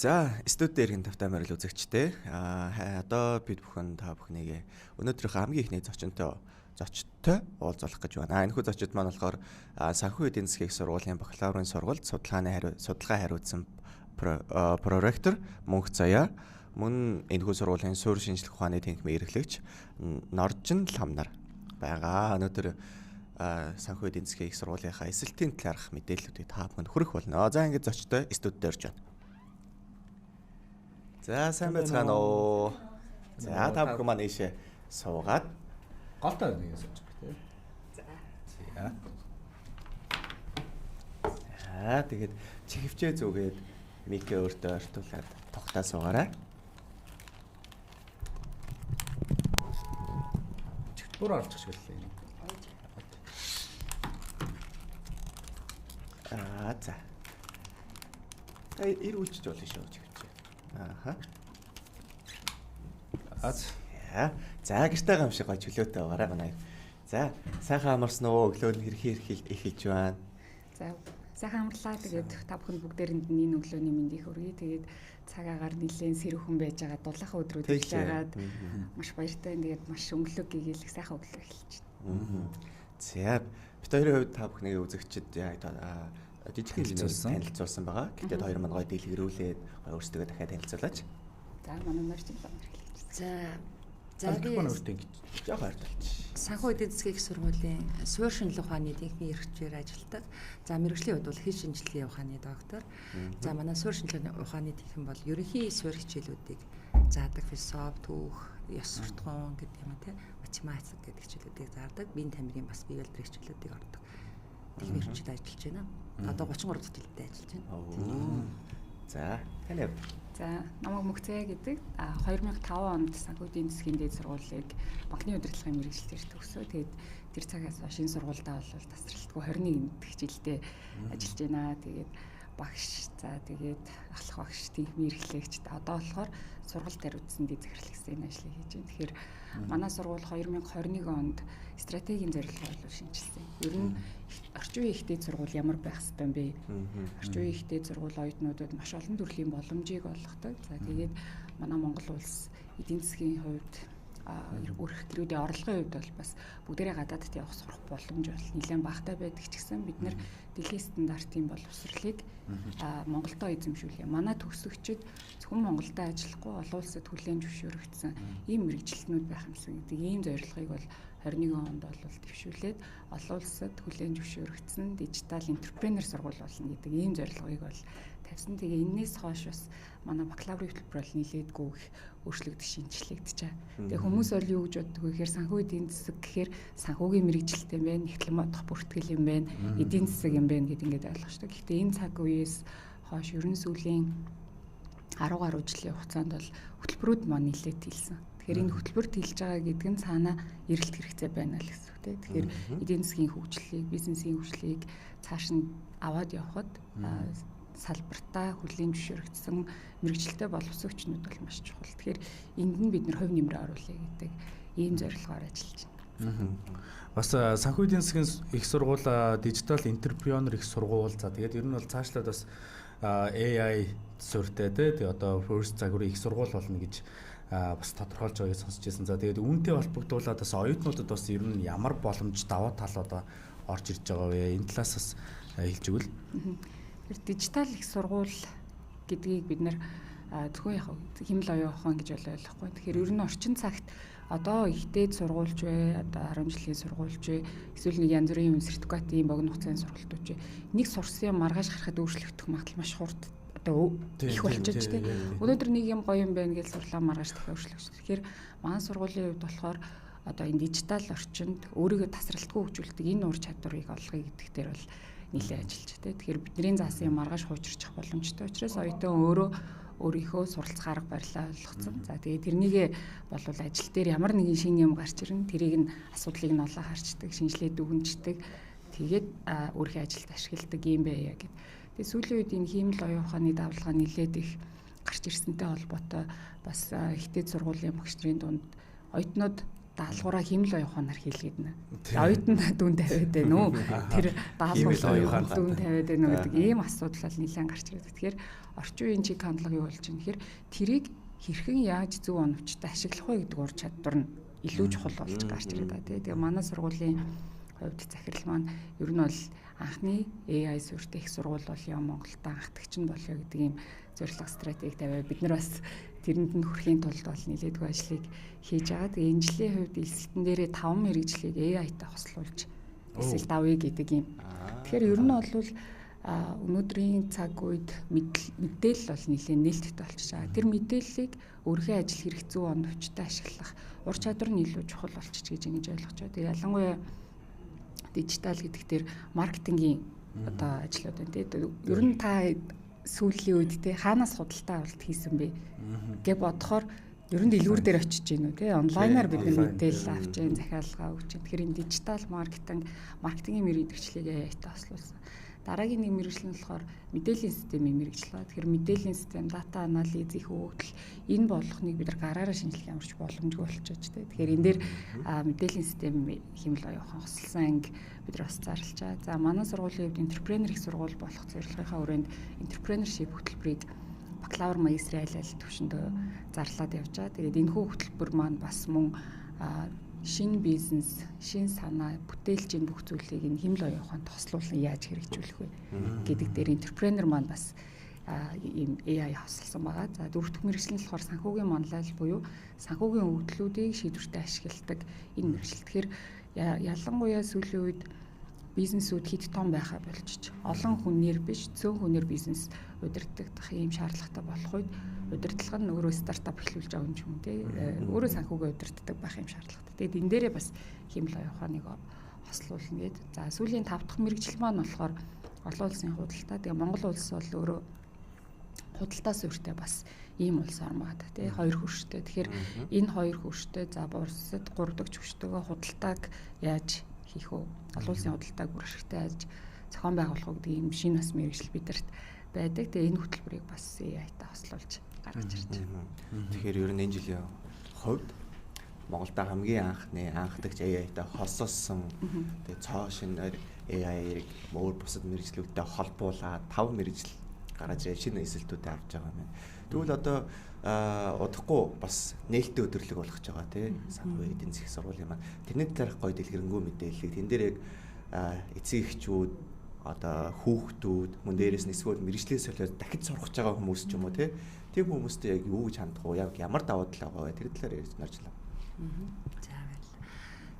За, студид эргэн тавтай морил үзэгчтэй. Одоо бид бүхэн та бүхнийг өнөөдрийнхөө хамгийн ихний зочтой уулзах гэж байна. Энэхүү зочид маань болохоор санхүү эдийн засгийн сургуулийн бакалаврын сургалт судалгаа хариуцсан проректор Мөнх Заяа, мөн энэхүү сургуулийн суурь шинжлэх ухааны тэнхимээ эрхлэгч Норжин Ламнар байгаа. Өнөөдөр санхүү эдийн засгийн сургуулийнхаа эсэлтийн талаарх мэдээллүүдийг та бүхэнд хүргэх болно. За, ингэж зочтой студид орж байна. За, сайн байцгаана уу. За, та бүхэн маань ийшээ суугаад голтой нэг сууж байгаа тийм. За. Тэгээд чихвчээ зүгээд микээ өөртөө ортуулаад тогтаа суугаарай. Чигтбөр орж гэлээ. За. Ир үлчж болно шүү чихвчээ. Ааха. За, гэртэй гам шиг гой чөлөөтэй байгаарай гонаа. За, сайхан амарсан уу? Өглөө нь хэрхэн эхэлж байна? За, сайхан амарлаа. Тэгээд та бүхэнд бүгдээрэнд энэ өглөөний мэндийг хүргэе. Тэгээд цаг агаар нэлээд сэрүүхэн байж байгаа дулаахан өдрүүд эхэлж байгаад маш баяртай. Тэгээд маш өнгөлөг гэгээлэх сайхан өглөө эхэлж байна. За, бид хоёрын хувьд та бүхнийг үзэгчид жижигхэн танилцуулсан байгаа. Гэтэл хоёр маань гоё дэлгэрүүлээд гоё өөрсдөө дахиад танилцуулаач. За, манай Норжин Ламнар хэлээ. За би жоохон ойртолч. Санхүү эдийн засгийн их сургуулийн суурь шинжилгээ ухааны тэнхимийн эрхчээр ажилладаг. За мэргэжлийн хувьд бол хэл шинжилгээний ухааны доктор. За манай суурь шинжилгээний ухааны тэнхим бол ерөнхий суурь хичээлүүдийг заадаг философи, түүх, ёс суртахуун гэдэг юм те, математик гэдэг хичээлүүдийг заадаг. Биеийн тамирын бас бие боловсрол хичээлүүдийг ордог. Тэнхимийн эрхчид ажиллаж байна. Одоо 33 төсөлтэй ажиллаж байна. За, таны За, намайг Мөнх Заяа гэдэг 2005 онд санхүү эдийн засгийн дээд сургуулийг банкны удирдлагын мэргэжилтээр төгсөө. Тэгээд тэр цагаас хойш энэ сургуультай бол тасралтгүй 21 жилдээ ажиллаж байна. Тэгээд багш, за тэгээд ахлах багш, тэнхимийн эрхлэгч одоо болохоор сургалт хариуцсан дэд захирлэгчийн ажлыг хийж байна. Тэгэхээр манай сургууль 2021 онд стратегийн зорилгоо болов шинжилсэн. Ер нь орчин үеийн их дээд сургууль ямар байх ёстой юм бэ? Орчин үеийн их дээд сургууль оюутнуудад маш олон төрлийн боломжийг олгодог. За тэгээд манай Монгол улс эдийн засгийн хувьд өрх гэрүүдийн орлогын хувьд бол бас бүгдээрээ гадаадд явах сурах боломж бол нэлээд багатай байдаг ч гэсэн бид нар дэлхийн стандартын боловсролыг Монголдо эзэмшүүлээ. Манай төгсөгчид зөвхөн Монголдо ажиллахгүй олон улсад хүлээн зөвшөөрөгдсөн ийм мэргэжилтнүүд байх юмсан гэдэг ийм зорилгыг бол 21 онд бол дэвшүүлээд олон улсад хүлээн зөвшөөрөгдсөн дижитал энтерпренер сургууль болно гэдэг ийм зорилгыг бол тавьсан. Тэгээ энээс хойш бас манай бакалаврын хөтөлбөр бол нэлээдгүй их өөрчлөгдөж шинжлэгдэж байгаа. Тэгээ хүмүүс бол юу гэж боддог вэ гэхээр санхүү эдийн засаг гэхээр санхүүгийн мэргэжилт юм байна, эхлэн бодох бүртгэл юм байна, эдийн засаг юм байна гэдэг ингээд ойлгочтой. Гэхдээ энэ цаг үеэс хойш ерөн сүүлийн 10 гаруй жилийн хугацаанд бол хөтөлбөрүүд маань нэлээд хэлсэн. Тэгэхээр энэ хөтөлбөрт хэлж байгаа гэдэг нь цаанаа эрэлт хэрэгцээ байна л гэсэн үг тийм. Тэгэхээр эдийн засгийн хөгжлийг, бизнесийн хөгжлийг цааш нь аваад явхад салбартаа хүлээн зөвшөөрөгдсөн мэргэжилтэй боловсрогчнууд бол маш чухал. Тэгэхээр энд нь бид нэр хувь нэмрээ оруулъя гэдэг ийм зорилгоор ажиллаж байна. Бас санхүү эдийн засгийн их сургууль дижитал энтерпренер их сургууль. За тэгээд ер нь бол цаашлаад бас AI суурьтай тий одоо first загварын их сургууль болно гэж бас тодорхойлж байгааг сонсч байсан. За тэгээд үүнтэй холбогдуулаад бас оюутнуудад бас ер нь ямар боломж даваа тал одоо орж ирж байгаа вэ? Энэ талаас бас хэлж өгвөл. Тэр дижитал их сургууль гэдгийг бид нэр зөвхөн хэмэл оюун ухаан гэж ойлгохгүй. Тэгэхээр ер нь орчин цагт одоо их дээд сургуульч вэ, одоо 10 жилийн сургуульч вэ, эсвэл нэг янз бүрийн сертификатын богино хугацааны сургалтууд вэ. Нэг сурсан юм маргааш харахад өөрчлөгдөх магадлал маш хурд одоо их болчихж тийм. Өнөөдөр нэг юм гоё юм байна гэж сурлаа маргааш дахиад өөрчлөгдөж. Тэгэхээр манай сургуулийн хувьд болохоор одоо энэ дижитал орчинд өөрийгөө тасралтгүй хөгжүүлдэг энэ ур чадварыг олгоё гэдэг дээр бол нэлээд ажиллаж байна. Тэгэхээр бидний заасан юм маргааш хуучирчих боломжтой учраас оюутан өөрийнхөө суралцах арга барилаа ойлгоцсон. За тэгээд тэрнийгээ болвол ажил дээр ямар нэгэн шинэ юм гарч ирнэ, тэрийг нь асуудлыг нь олоо харчдаг, шинжилгээ дүгнждэг. Тэгээд өөрийнхөө ажилд ашигладаг юм байя гэд. Тэгээд сүүлийн үед энэ хиймэл оюун ухааны давлгаа нэлээд их гарч ирсэнтэй холбоотой бас их дээд сургуулийн багш нарын дунд оюутнууд даалгавраа хэмэл оюуханаар хийлгээд нэ. Оюутан дүн тавиад байна уу? Тэр даалгавар дүн тавиад байна уу гэдэг ийм асуудал бол нэлээд гарч ирээд. Тэгэхээр орчин үеийн чиг хандлага юу болж байна гэхээр тэрийг хэрхэн яаж зөв оновчтой ашиглах вэ гэдэг ур чадвар нь илүү чухал болж гарч ирээд байна. Тэгээ манай сургуулийн хувьд захирал маань ер нь бол анхны AI суурьтай их сургууль болё Монголд анхдагч нь болё гэдэг ийм зорилго стратеги тавиад бид нар бас тэрэнд нь хүрэхийн тулд бол нэлээдгүй ажлыг хийж байгаа. Тэгээ энэ жилийн хувьд элсэлтэн дээрээ 5 мэрэгжлийг AI-тай хослуулж эсэл давъя гэдэг юм. Тэгэхээр ер нь бол өнөөдрийн цаг үед мэдээлэл бол нэлээд нээлттэй болчихж байгаа. Тэр мэдээллийг өөрийнхөө ажил хэрэг зүй оновчтой ашиглах ур чадвар нь илүү чухал болчих гэж ингэж ойлгож байна. Тэгээ ялангуяа дижитал гэдэг дээр маркетингийн одоо ажлууд байна тийм. Ер нь та сүүлийн үед те хаанаас худалдаа авалт хийсэн бэ гэж бодохоор ер нь дэлгүүр дээр очиж гин үү те онлайнаар бид мэдээлэл авч гин захиалга өгч гин. Тэгэхээр энэ дижитал маркетингийн мэргэжлийг AI-тай хослуулсан. Дараагийн нэг мэргэжил нь болохоор мэдээллийн системийн мэргэжил ба. Тэгэхээр мэдээллийн систем, дата анализ, их хөгжил энэ болгохныг бид нар гараараа шинжилгээ ямарч боломжгүй болчихж байна. Тэгэхээр энэ дээр мэдээллийн систем хэмэл оюухан хослолсон анги бид нар бас зарлж байгаа. За манай сургуулийн хувьд энтерпренер их сургууль болох зорилгынхаа хүрээнд энтерпренершип хөтөлбөрийг бакалавр, магистрийн айл төвшөндөө зарлаад явж байгаа. Тэгээд энэхүү хөтөлбөр маань бас мөн шинэ бизнес, шинэ санаа, бүтээлчийн бүх зүйлийг энэ хэмэл оюуханд тослуулан яаж хэрэгжүүлэх вэ гэдэг дээр энтерпренер маань бас ийм AI хослолсон байгаа. За дөрөвдүгээр мэргэжил нь болохоор санхүүгийн манлайл буюу санхүүгийн өгөгдлүүдийг шийдвэртэ ашигладаг энэ мэргэжил. Тэгэхээр ялангуяа сүүлийн үед бизнесүүд хэд том байхаа болчих. Олон хүнээр биш, цөөн хүнээр бизнес удирдах ийм шаардлагатай болох үед удирдлага нь өөрөө стартап эхлүүлж байгаа юм ч юм тий. Өөрөө санхүүгээ удирддаг байх юм шаардлагатай. Тэгээд энэ дээрээ бас хэмэл оюуханыг хослуулна гээд. За сүүлийн 5 дахь мэргэжил маань болохоор олон улсын худалдаа. Тэгээ Монгол улс бол өөрөө худалдаа суурьтай бас ийм улс ормоод тий. 2 хөрштэй. Тэгэхээр энэ 2 хөрштэй за бусад 3 дахь хөрштөөгөө худалдааг яаж хийх вэ? Олон улсын худалдааг бүр ашигтай яаж зохион байгуулах вэ гэдэг ийм шинэ бас мэргэжил бидэрт байдаг. Тэгээ энэ хөтөлбөрийг бас AI-тай хослуулж гаргаж ирж байна. Тэгэхээр ер нь энэ жилийн хувьд Монголда хамгийн анхдагч AI-тай хослолсон тэгээ цоо шинээр AI-ыг өөр бусад мэргэжлүүдтэй холбуулаад 5 мэргэжил гаргаж шинэ эсэлтүүдэд авч байгаа юм байна. Тэгвэл одоо удахгүй бас нээлттэй өдөрлөг болох гэж байгаа тийм санхүү эдийн засгийн сургуулийн маань тэрний талаарх гоё дэлгэрэнгүй мэдээллийг тэн дээр яг эцэг эхчүүд одоо хүүхдүүд мөн дээрээс нь эсвэл мэрэгжлийн солиод дахиж сурах гэж байгаа хүмүүс ч юм уу тийм хүмүүстэй яг юу гэж хандах вэ? Яг ямар давуу тал байгаа вэ? Тэр талаар ярьж нарчлаа. За баярлалаа.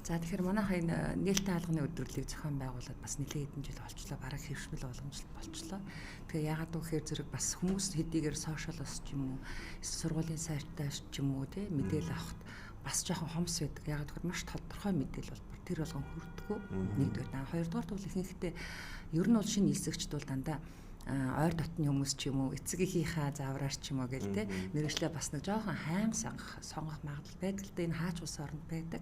За тэгэхээр манайхаа энэ нээлттэй хаалганы өдрөлийг зохион байгуулад бас нэлээд хэдэн жил болчлоо. Бараг хэвшмэл боломжтой болчлоо. Тэгэхээр яагаад гэвэл зэрэг бас хүмүүс хэдийгээр сошиалос ч юм уу, сургуулийн сайтаас ч юм уу тийм мэдээлэл авахд бас жоохон хомс байдаг. Яагаад гэвэл маш тодорхой мэдээлэл бол тэр болгон хүрдэггүй. Нэгдүгээр, хоёрдугаар бол ихэнхдээ ер нь бол шинэ нисэгчд бол дандаа ойр дотны хүмүүс ч юм уу эцэгийнхээ заавраар ч юм уу гэл те мэрэгчлээ бас нэг жоохон хайм сонгох магадлал байдаг л да энэ хаач ус оронд байдаг.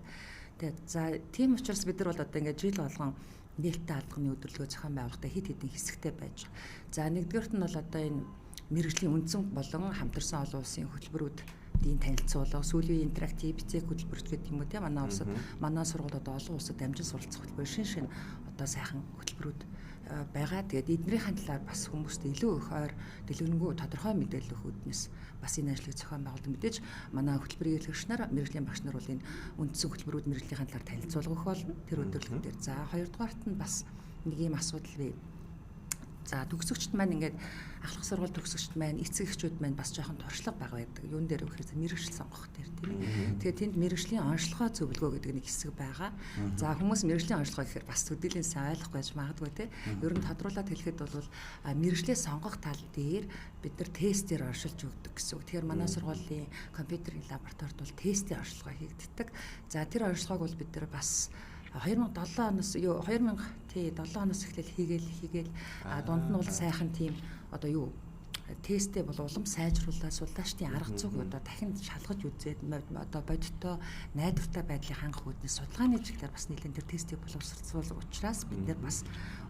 Тэгээд за тийм учраас бид нар бол одоо ингээд жил болгон нээлттэй албаны өдрөлгөө зохион байгуулалтаа хэд хэдэн хэсэгтэй байж байгаа. За нэгдүгээрт нь бол одоо энэ мэрэгжлийн үндсэн болон хамтарсан олон улсын хөтөлбөрүүд дийн танилцуулга, сүүлийн интерактив бицэг хөтөлбөрч гэдэг юм уу те манай улсад манай сургууль одоо олон улсад дамжин суралцах хөтөлбөр шин одоо сайхан хөтөлбөрүүд байгаа. Тэгээд эднэрийн талаар бас хүмүүст илүү их ойр дэлгэрэнгүй тодорхой мэдээлэл өгөх үднэс бас энэ ажлыг зохион байгуулдаг. Мэдээж манай хөтөлбөрийн илэрхийлэгч нар, мэрэгжлийн багш нар бол энэ үндсэн хөтөлбөрүүд мэрэгжлийн талаар танилцуулга өгөх болно. Тэр өдөрлөг дээр. За хоёрдугаарт нь бас нэг юм асуудал бий. За төгсөгчд маань ингээд ахлах сургууль төгсөгчд маань эцэг эхчүүд маань бас жоохон туршлага бага байдаг. Юун дээр вэхээр мэрэгжил сонгох дээр тийм. Тэгээд тэнд мэрэгжлийн онцлогоо зөвлөгөө гэдэг нэг хэсэг байгаа. За хүмүүс мэрэгжлийн онцлогоо гэхээр бас төдийлэн сайн ойлгохгүй байж магадгүй тийм. Ер нь тодруулаад хэлэхэд бол мэрэгжлээ сонгох тал дээр бид нар тестээр оршилж өгдөг гэсэн үг. Тэгэхээр манай сургуулийн компьютерийн лабораторид бол тестийн онцлогоо хийгддэг. За тэр онцлогоог бол бид нар бас 2007 оноос эхлээл хийгээл дунд нь бол сайхан тийм одоо юу тесттэй бол улам сайжруулаад судлаачдын арга зүйг одоо дахин шалгаж үзээд одоо бодиттой найдвартай байдлыг хангах үүднээс судалгааны чиглэлээр бас нэлээд тэр тестийг боловсруулах учраас бид нэр бас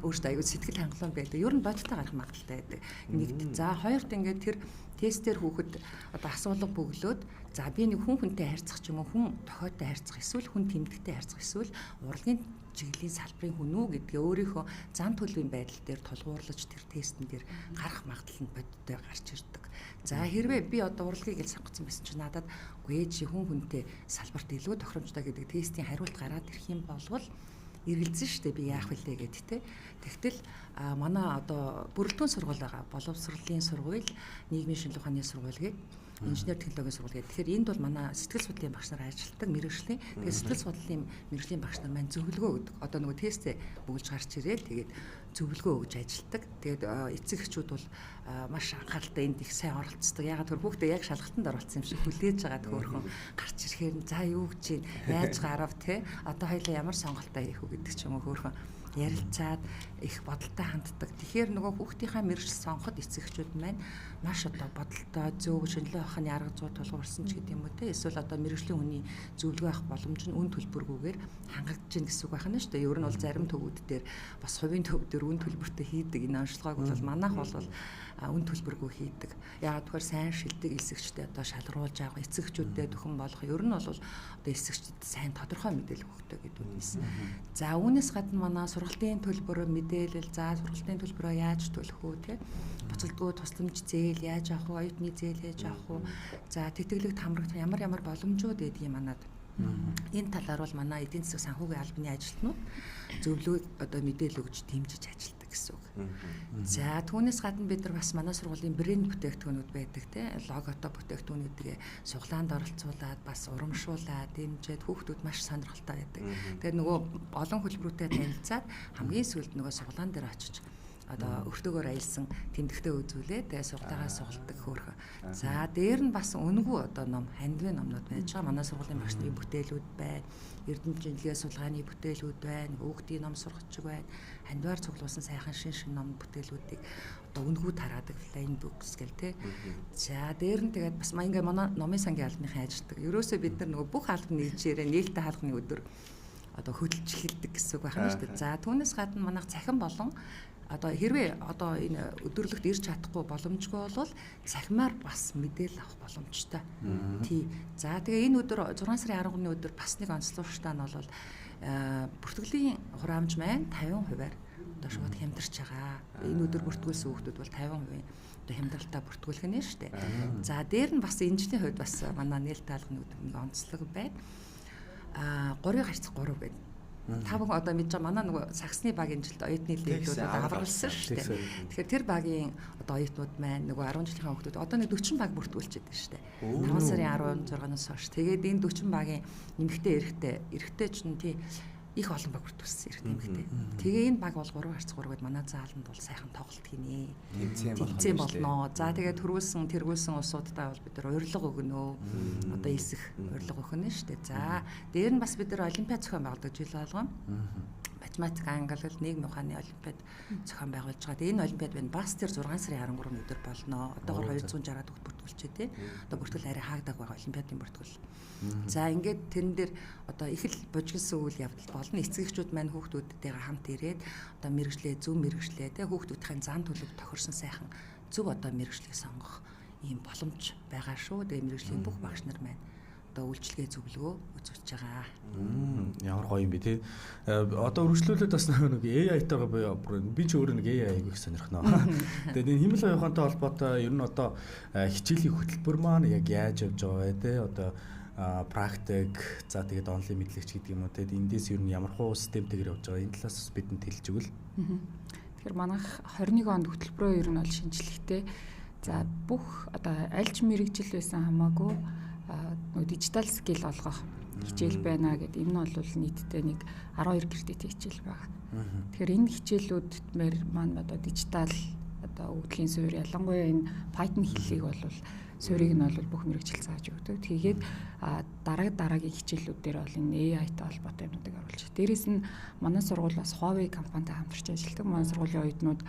өөртөө аягүй сэтгэл хангалуун байдаг. Ер нь бодтой гарах магадaltaй байдаг. Нэгт. За хоёрт ингээд тэр тестээр хүүхэд одоо асуулга бөглөөд за би нэг хүнтэй харьцах ч юм уу хүн тохиолтой харьцах эсвэл хүн тэмдэгтэй харьцах эсвэл урлагийн чиглэлийн салбарын хүн үү гэдгээ өөрийнхөө зан төлөвийн байдал дээр тулгуурлаж тэр тестэн дээр гарах магадлал нь бодтой гарч ирдэг. За хэрвээ би одоо урлагийг л сонгоцсон байсан чи надад үгүй чи хүнтэй салбарт илүү тохиромжтой гэдэг тестийн хариулт гараад ирэх юм болвол эргэлзэн штэ би яах вүлээ гэд тэ. Тэгтэл манай одоо бүрэлдэхүүн сургууль байгаа. Боловсролын сургууль, нийгмийн шинжилгээ ухааны сургууль гээд инженер технологийн сургууль гэдэг. Тэгэхээр энд бол манай сэтгэл судлалын багш нар ажилладаг мэргэжлийн. Тэгээд сэтгэл судлалын мэргэжлийн багш нар маань зөвлөгөө өгдөг. Одоо нөгөө тестээ бүгж гарч ирээл тэгээд зөвлөгөө өгж ажилладаг. Тэгээд эцэг эхчүүд бол маш анхааралтай энд их сайн оролцдог. Ягаад гэвэл хүүхдээ яг шалгалтанд оролцсон юм шиг хүлээж байгаа төөрхөн гарч ирэхээр за юу гэж чинь яаж гарав те одоо хоёлаа ямар сонголтоо хийх үү гэдэг ч юм уу хөөрхөн ярилцаад их бодолтой ханддаг. Тэгэхээр нөгөө хүүхдийнхаа мэргэжил сонгоход эцэг эхчүүд маань маш одоо бодолтой зөв шинжилгээ авахны арга зүй тулгуурсан ч гэдэг юм уу те эсвэл одоо мэргэжлийн хүний зөвлөгөө авах боломж нь үн төлбөргүйгээр хангагдаж гин гэсэн үг байна шүү дээ. Ер нь бол зарим төвүүд дээр бас хувийн төв дээр үн төлбөртэй хийдэг энэ онцлогоог бол манайх бол үн төлбөргүй хийдэг. Яагаад тэгэхээр сайн шилдэг эсэгчтэй одоо шалруулж авах эцэгчүүдэд төхөн болох ер нь бол одоо эсэгчдэд сайн тодорхой мэдээлэл өгөхтэй гэдэг үгнээс. За үүнээс гадна манай сургалтын төлбөр мэдээлэл за сургалтын төлбөрөө яаж төлөх үү те буцалтгүй тусламж зээл яаж авах вэ оюутны зээл яаж авах вэ за тэтгэлэг тамрагт ямар боломжууд байдгийг манад энэ талаар бол манай эдийн засаг санхүүгийн албаны ажилтнууд зөвлөгөө одоо мэдээлэл өгж дэмжиж ажилладаг гэсэн үг. За түүнээс гадна бид нар бас манай сургуулийн брэнд бүтээгдэхүүнүүд байдаг те логотой бүтээгдэхүүнүүдгээ суглаанд оролцуулаад бас урамшуулаад дэмжиж хүүхдүүд маш сонирхолтой байдаг. Тэгээд нөгөө олон хөлбөрүүтэй танилцаад хамгийн сүүлд нөгөө суглаан дээр очиж одоо өртөөгөр аялсан тэмдэгтээ үзүүлээд тэгээ сургалтаагаа сугалдаг хөөрхөн. За дээр нь бас үнэгүй одоо ном хандвын номнууд байж байгаа. Манай сургуулийн багш нарын бүтээлүүд байна. Эрдэнэ шинжилгээ сулгааны бүтээлүүд байна. Өгдийн ном сургачиг байна. Хандваар цуглуулсан сайхан шин ном бүтээлүүдийг одоо үнэгүй тараадаг plain books гэл тэ. За дээр нь тэгээд бас ингээ манай номын сангийн албаныхан ажилладаг. Ерөөсөө бид нар нөгөө бүх албаны нэгжээрээ нээлттэй хаалганы өдөр одоо хөдөлж эхэлдэг гэсэн үг байна шүү дээ. За түүнээс гадна манайх цахим болон одоо хэрвээ одоо энэ өдөрлөгт ирж чадахгүй боломжгүй бол цахимаар бас мэдээлэл авах боломжтой. Тий. За тэгээ энэ өдөр 6 сарын 13-ны өдөр бас нэг онцлогчтой нь бол бүртгэлийн хураамж маань 50%-аар одоо шууд хямдарч байгаа. Энэ өдөр бүртгүүлсэн хүүхдүүд бол 50% одоо хямдралтай бүртгүүлэх нь шүү дээ. За дээр нь бас энэчний хувьд бас манай нээлттэй албаны өдөр нэг онцлог байна. 3-ыг харьцах 3 гэдэг. Та бүхэн одоо мэдж байгаа манай нөгөө саксны багийн жилд оюутны лиглүүд авралсан шүү дээ. Тэгэхээр тэр багийн одоо оюутнууд маань нөгөө 10 жилийн хүүхдүүд одоо нэг 40 баг бүртгүүлчихэд байна шүү дээ. 5 сарын 16-наас хойш. Тэгээд энэ 40 багийн нэмэгтэй эрэгтэй ч нь тий их олон баг бүртгүүлсэн эрэгтэй нэмэгтэй. Тэгээ энэ баг бол 3 гэд манай зааланд бол сайхан тоглолт хийнэ. Тэмцээн болно. За тэгээд тэргүүлсэн усуудтай бол бид нар урилга өгнө. Одоо эсэх урилга өгнө шүү дээ. За дээр нь бас бид нар олимпиад зохион байгуулдаг жил болгон. Математик, англи, нийгмийн ухааны олимпиад зохион байгуулж байгаа. Тэгээ энэ олимпиад байна. Бас тэр 6 сарын 13-ны өдөр болно. Одоогоор 260 төгт бүртгүүлчээ тий. Одоо бүртгэл арай хаагдаг байгаа олимпиадын бүртгэл. За ингээд тэрэн дээр одоо их л бужигсан үйл явдал болно. Эцэг эхчүүд маань хүүхдүүдтэйгээ хамт ирээд одоо зөв мэргэжлээ тий хүүхдүүдийн зан төлөв тохирсон сайхан зөв одоо мэргэжлийг сонгох ийм боломж байгаа шүү. Тэгээ мэргэжлийн бүх багш нар маань одоо үйлчлэгээ зөвлөгөө үзүүлж байгаа. Ямар гоё юм бэ тий. Одоо үргэлжлүүлээд бас нэг AI-тайгаа би ч өөрөө нэг AI-г их сонирхноо. Тэгээд энэ хэмэл явахантай холбоотой ер нь одоо хичээлийн хөтөлбөр маань яг яаж явж байгаа вэ тий. Одоо практик за тэгээд онлайн мэдлэгч гэдэг юм уу тэгээд эндээс ер нь ямар хуу системтэйгээр явж байгаа энэ талаас бидэнд хэлж өгвөл. Тэгэхээр манайх 21 онд хөтөлбөрөө ер нь бол шинжлэхтэй. За бүх одоо аль ч мэрэгжил байсан хамаагүй дижитал скил олгох хичээл байна гэдэг. Энэ нь бол нийтдээ нэг 12 кредитийн хичээл байгаа. Тэгэхээр энэ хичээлүүдээр маань одоо дижитал одоо өвдлийн суурь ялангуяа энэ Python хэллийг бол суурийг нь бол бүх мэрэгжил зааж өгдөг. Тэгээд дараагийн хичээлүүдээр бол энэ AI-тай холбоотой юмнуудыг оруулж. Дээрээс нь манай сургууль бас Huawei компанитай хамтарч ажилладаг. Манай сургуулийн оюутнууд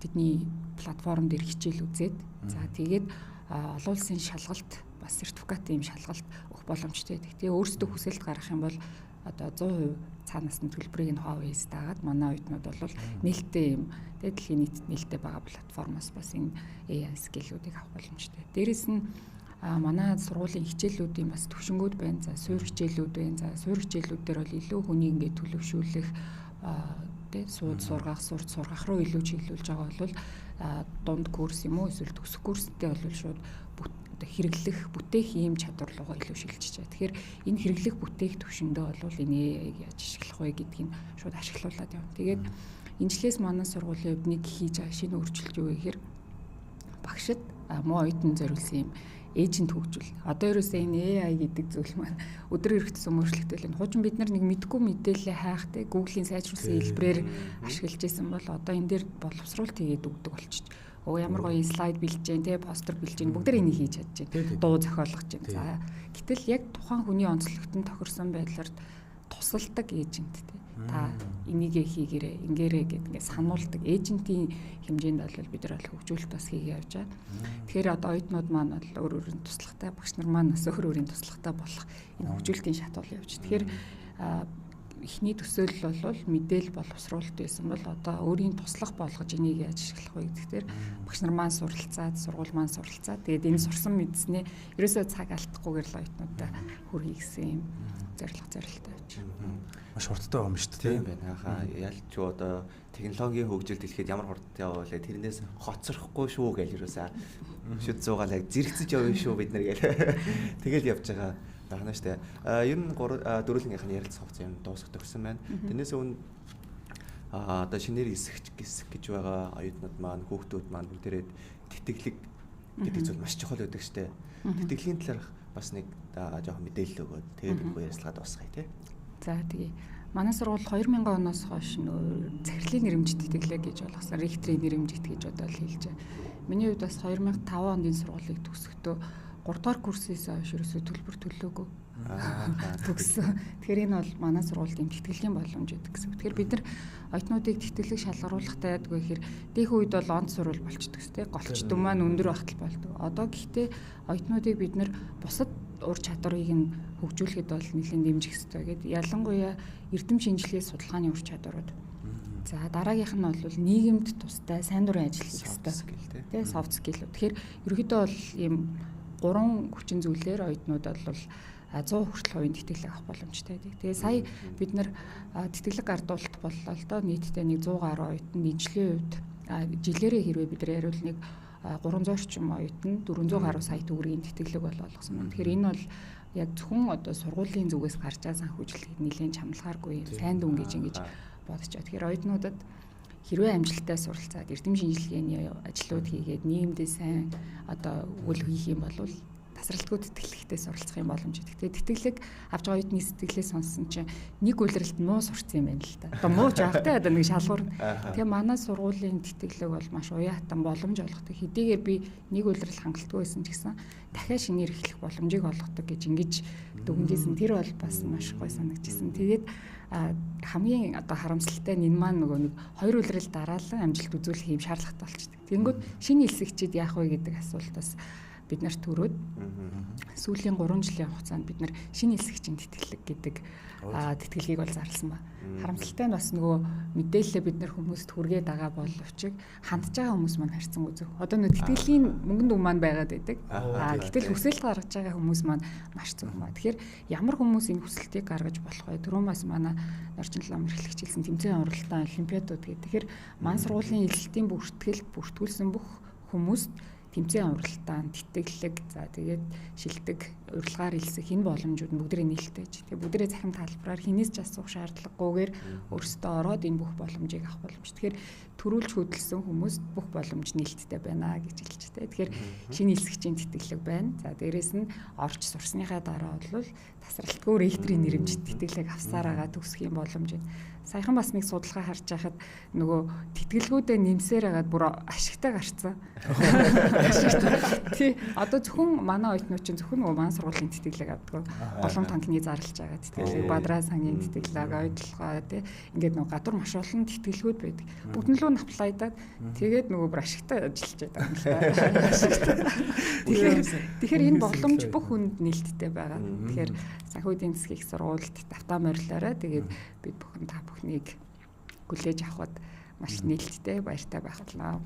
тэдний платформ дээр хичээл үзээд за тэгээд олон улсын шалгалт бас сертификат ийм шалгалт өгөх боломжтой байдаг. Тэгээ өөрсдөө хүсэлт гаргах юм бол одоо 100% цаанаас нь төлбөрийг нь хоо вэс дагаад манай оюутнууд бол нээлттэй юм тэгээд дэлхийн нийтэд нээлттэй байгаа платформоос бас энэ AI скиллүүдийг авах боломжтой. Дээрээс нь манай сургуулийн хичээлүүдийн бас төвшингүүд байна. За суурь хичээлүүд байна. За суурь хичээлүүд дээр бол илүү хүнийг ингээд төлөвшүүлэх сууд сургах, сурч сургах руу илүү чиглүүлж байгаа бол дунд курс юм уу эсвэл төгсөх курстэй бол шууд хэрэглэх, бүтээх ийм чадвар руугаа илүү шилжиж байгаа. Тэгэхээр энэ хэрэглэх, бүтээх төвшөндөө бол энэ яаж ашиглах вэ гэдгийг шууд ашиглуулад явна. Тэгээд энэ жилээс манай сургуулийн хувьд нэг хийж байгаа шинэ өөрчлөлт юу вэ гэхээр багшид муу оюутан зориулсан юм эйжент хөгжүүл. Одоо ерөөсөө энэ AI гэдэг зүйл маань өдөр хэрэгтсэн өөрчлөлттэй л. Хуучин бид нар нэг мэдгүй мэдээлэл хайхтай Google-ийн сайжруулсан хэлбэрээр ашиглаж исэн бол одоо энэ дээр боловсруулалт хийгээд өгдөг болчих. Ямар гоё слайд бэлж जैन те постэр бэлж जैन бүгд энийг хийж чадж байна. Дуу зохиолгож जैन. За гэтэл яг тухайн хүний онцлогтод тохирсон байдлаар тусалдаг эйжент те. Та энийгээ хийгээрэй, ингээрэй гэд ингээд сануулдаг эйжентийн хэмжээнд бол бид нар бол хөгжүүлэлт бас хийгээ явж байгаа. Тэгэхээр одоо оюутнууд маань бол өөр өөрийн туслагатай, багш нар маань бас өөр өөрийн туслагатай болох энэ хөгжүүлэлтийн шатвал явж. Тэгэхээр эхний төсөөлөл бол мэдээл боловсруулалт байсан бол одоо өөрийн туслах болгож энийг яаж ашиглах вэ гэдэгтэр багш нар маань суралцаад, сургууль маань суралцаад тэгээд энэ сурсан мэдснээ ерөөсөө цаг алдахгүйгээр л оюутнуудаа хүргэе гэсэн юм зорилготой явж. Маш хурдтай байгаа юм шүү дээ. Тийм байна. Ялч одоо технологийн хөгжил дэлхийд ямар хурдтай яваа вэ? Тэрнээс хоцрохгүй шүү гэж ерөөсөө шүд зуугаал яг зэрэгцэж явна шүү бид нар гэл. Тэгэл явж байгаа. Байна штэ. Ер нь дөрвөлнгийнх нь ярилцах хугацаа юм дуусах төгссөн байна. Тэрнээс өмнө одоо шинээр эсэх гэж байгаа оюутнууд маань, хүүхдүүд маань бүгдээрээ тэтгэлэг гэдэг зүйл маш чухал байдаг штэ. Тэтгэлийн талаарх бас нэг жоохон мэдээлэл өгөөд тэгээд энэ ярилцлага дуусгая тий. За тэгээ манай сургууль 2000 оноос хойш захирлын нэрэмжит тэтгэлэг гэж болгосон. Ректорийн нэрэмжит гэж одоо л хэлж байгаа. Миний хувьд бас 2005 онд энэ сургуулийг төгсөхдөө 3 дугаар курсээс хойш ерөөсөө төлбөр төлөөгүй төгссөн. Тэгэхээр энэ бол манай сургуульд юм тэтгэлийн боломж өгдөг гэсэн. Тэгэхээр бид нар оюутнуудыг тэтгэлэг шалгаруулахтай байдаг гэхээр дэх үед бол онц сурвал болчдөг тийм. Голчтон маань өндөр багтал болдог. Одоо гэхдээ оюутнуудыг бид нар бусад ур чадварыг нь хөгжүүлэхэд бол нэлээд дэмжих хэрэгтэй гэдэг. Ялангуяа эрдэм шинжилгээ судалгааны ур чадварууд. За дараагийнх нь бол нийгэмд тустай сайн дурын ажил хийх хэрэгтэй. Тийм soft skill. Тэгэхээр ерөөдөө бол ийм 3 хүчин зүйлээр оюутнууд бол 100 хүртэл хувийн тэтгэлэг авах боломжтой байдаг. Тэгээ сая бид нар тэтгэлэг гардуулалт боллоо л доо нийтдээ нэг 100 гаруй оюутан нийтлэлийн хувьд жилээрээ хэрвээ бид нар яривал нэг 300 орчим оюутан 400 гаруй сая төгрөгийн тэтгэлэг болгосон байна. Тэгэхээр энэ бол яг зөвхөн одоо сургуулийн зүгээс гарч байгаа санхүүжилтийг нэлээд чамлахааргүй сайн дүн гэж ингэж бодож байгаа. Тэгэхээр оюутнуудад хэрвээ амжилттай суралцаад эрдэм шинжилгээний ажлууд хийгээд нийгэмдээ сайн одоо үйл хийх юм бол тасралтгүй тэтгэлэгтэй суралцах юм боломж. Гэхдээ тэтгэлэг авч байгаа оюутны сэтгэлээ сонссон чинь нэг үйлрэлт муу сурцсан юм байна л да. Одоо муу ч автай одоо нэг шалгуур. Тэгээ манай сургуулийн тэтгэлэг бол маш уяатан боломж олгодог. Хэдийгээр би нэг үйлрэл хангалтгүй байсан ч гэсэн дахиад шинээр эхлэх боломжийг олгодог гэж ингэж дүгнжсэн. Тэр бол бас маш гоё санагдчихсан. Тэгээд хамгийн одоо харамсалтай нь энэ маань нөгөө нэг 2 үйлрэл дараалан амжилт үзүүлэх юм шаардлагатай болчихдог. Тэгэнгүүт шинэ хэлсэгчид яах вэ гэдэг асуултаас бид нарт төрөөд сүүлийн 3 жилийн хугацаанд бид нар шинэ хэлсэгчийн тэтгэлэг гэдэг тэтгэлгийг бол зарласан ба. Харамсалтай нь бас нөгөө мэдээлэлээ бид нар хүмүүст хүргээд байгаа боловч хандж байгаа хүмүүс маань харьцангуй зөв. Одоо нөгөө тэтгэлийн мөнгөнд үг маань байгаад байдаг. Гэтэл хүсэл гаргаж байгаа хүмүүс маань маш зөв ба. Тэгэхээр ямар хүмүүс энэ хүсэлтийг гаргаж болох вэ? Түрүүнээс манай Орчин лам эрхлэгчилсэн тэмцээн уралдаан олимпиадууд гэдэг. Тэгэхээр маань сургуулийн элэлтийн бүртгүүлсэн бүх хүмүүст тэмцээн уралдаан, тэтгэлэг, за тэгээд шилдэг, урилгаар илсэх энэ боломжууд нь бүгдээ нээлттэй. Тэгээд бүгдээ захим талбараар хинээс ч асуух шаардлагагүйгээр өөрсдөө ороод энэ бүх боломжийг авах боломж. Тэгэхээр төрүүлж хөдөлсөн хүмүүст бүх боломж нээлттэй байна гэж хэлж байгаа. Тэгэхээр шинэ хэлсэгчийн тэтгэлэг байна. За дээрэс нь орч сурсныхаа дараа бол тасралтгүй ректорийн нэрэмжит тэтгэлэг авсараагаа төгсөх юм боломж байна. Саяхан бас нэг судалгаа харж байхад нөгөө тэтгэлгүүдээ нэмсээр хагаад бүр ашигтай гарцсан. Тий. Одоо зөвхөн манай оюутнууд чинь зөвхөн нөгөө манай сургуулийн тэтгэлэг авдаг. Голом танкны зарлж байгаа тэтгэлэг, Бадраа сангийн тэтгэлэг, ойдлогоо тий. Ингээд нөгөө гадуур маш олон тэтгэлгүүд байдаг. Бүгд нь лөө наплайдаад тэгээд нөгөө бүр ашигтай ажиллаж байгаа юм л та. Тэгэхээр энэ боломж бүх хүнд нээлттэй байгаа. Тэгэхээр санхүү эдийн засгийн их сургуульд давтаа морилоорой. Тэгээд бид бүхэн та бүхнийг хүлээж авахд маш нээлттэй баяртай байхлаа.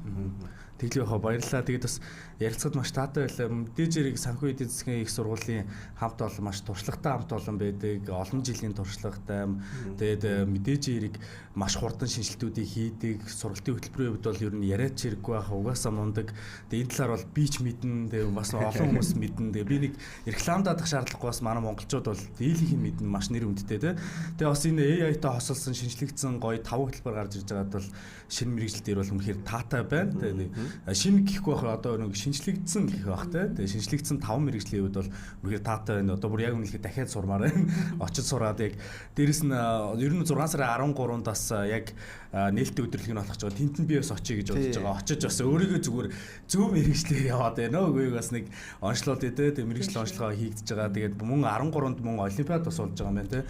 Тэглээ яхаа баярлалаа. Тэгээд бас ярилцахад маш таатай байлаа. Мэдээж хэрэг санхүү эдийн засгийн их сургуулийн хамт олон маш туршлагатай хамт олон байдаг. Олон жилийн туршлагатай. Тэгээд мэдээж хэрэг маш хурдан шинжилтүүдийг хийдэг. Сургалтын хөтөлбөрийн хувьд бол ер нь яриач хэрэггүй байхаа угаасаа мундаг. Тэгээд энэ талаар бол би ч мэднэ. Тэгээд бас олон хүмүүс мэднэ. Тэгээд би нэг рекламад дах шаардлагагүй бас манай монголчууд бол дийлийнх нь мэднэ маш нэр хүндтэй тий. Тэгээд бас энэ AI-тай хосолсон шинжлэгдсэн гоё 5 хөтөлбөр гарч ирж байгаад бол шинэ мэрэгжил дээр бол үнэхээр таатай байна. Тэгээд шинэ гэхгүй байх одоо нэг шинжлэгдсэн гэх байх те. Тэгээд шинжлэгдсэн 5 мэрэгжлийн хувьд бол үнэхээр таатай байна. Одоо бүр яг үнэхээр дахиад сурмаар байна. Очиж сураад яг дээрэс нь ер нь 6 сарын 13-нд бас яг нээлттэй өдрөлгийг нь олгож байгаа. Тэнт нь би бас очие гэж бодож байгаа. Очиж бас өөрийгөө зүгээр зөв мэрэгчлэр яваад байна. Үгүй бас нэг онцлоод те. Тэгээд мэрэгжил онцлогоо хийгдэж байгаа. Тэгээд мөн 13-нд мөн олимпиад бас болж байгаа юм байна те.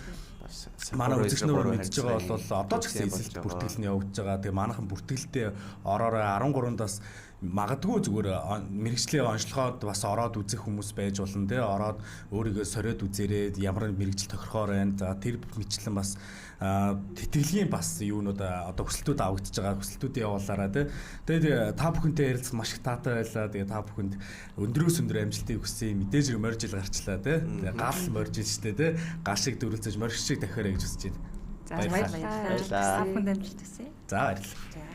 Манай үзэгчнөр мэдж байгаа бол одоо ч гэсэн эзэлт бүртгэл нь явагдаж байгаа. Тэгээ манайхан бүртгэлтэй ороорой 13-аас магадгүй зүгээр мэрэгжлийн онцлогоод бас ороод үзэх хүмүүс байж болно те. Ороод өөрийгөө сориод үзээрэй. Ямар мэрэгжил тохирохоор байна. За тэр мэтлэн бас тэтгэлгийн бас юунууд одоо хүсэлтүүд авагдаж байгаа. Хүсэлтүүдээ явуулаарай те. Тэгээд та бүхэнтэй ярилцах маш их таатай байлаа. Тэгээд та бүхэнд өндрөөс өндөр амжилтыг хүсье. Мэдээж моржил гарчлаа те. Гал моржил штэ те. Гал шиг дөрүүлцэж морж шиг дахиараа гэж хүсэж байна. За баярлалаа. Та бүхэнд амжилт хүсье. За баярлалаа. За.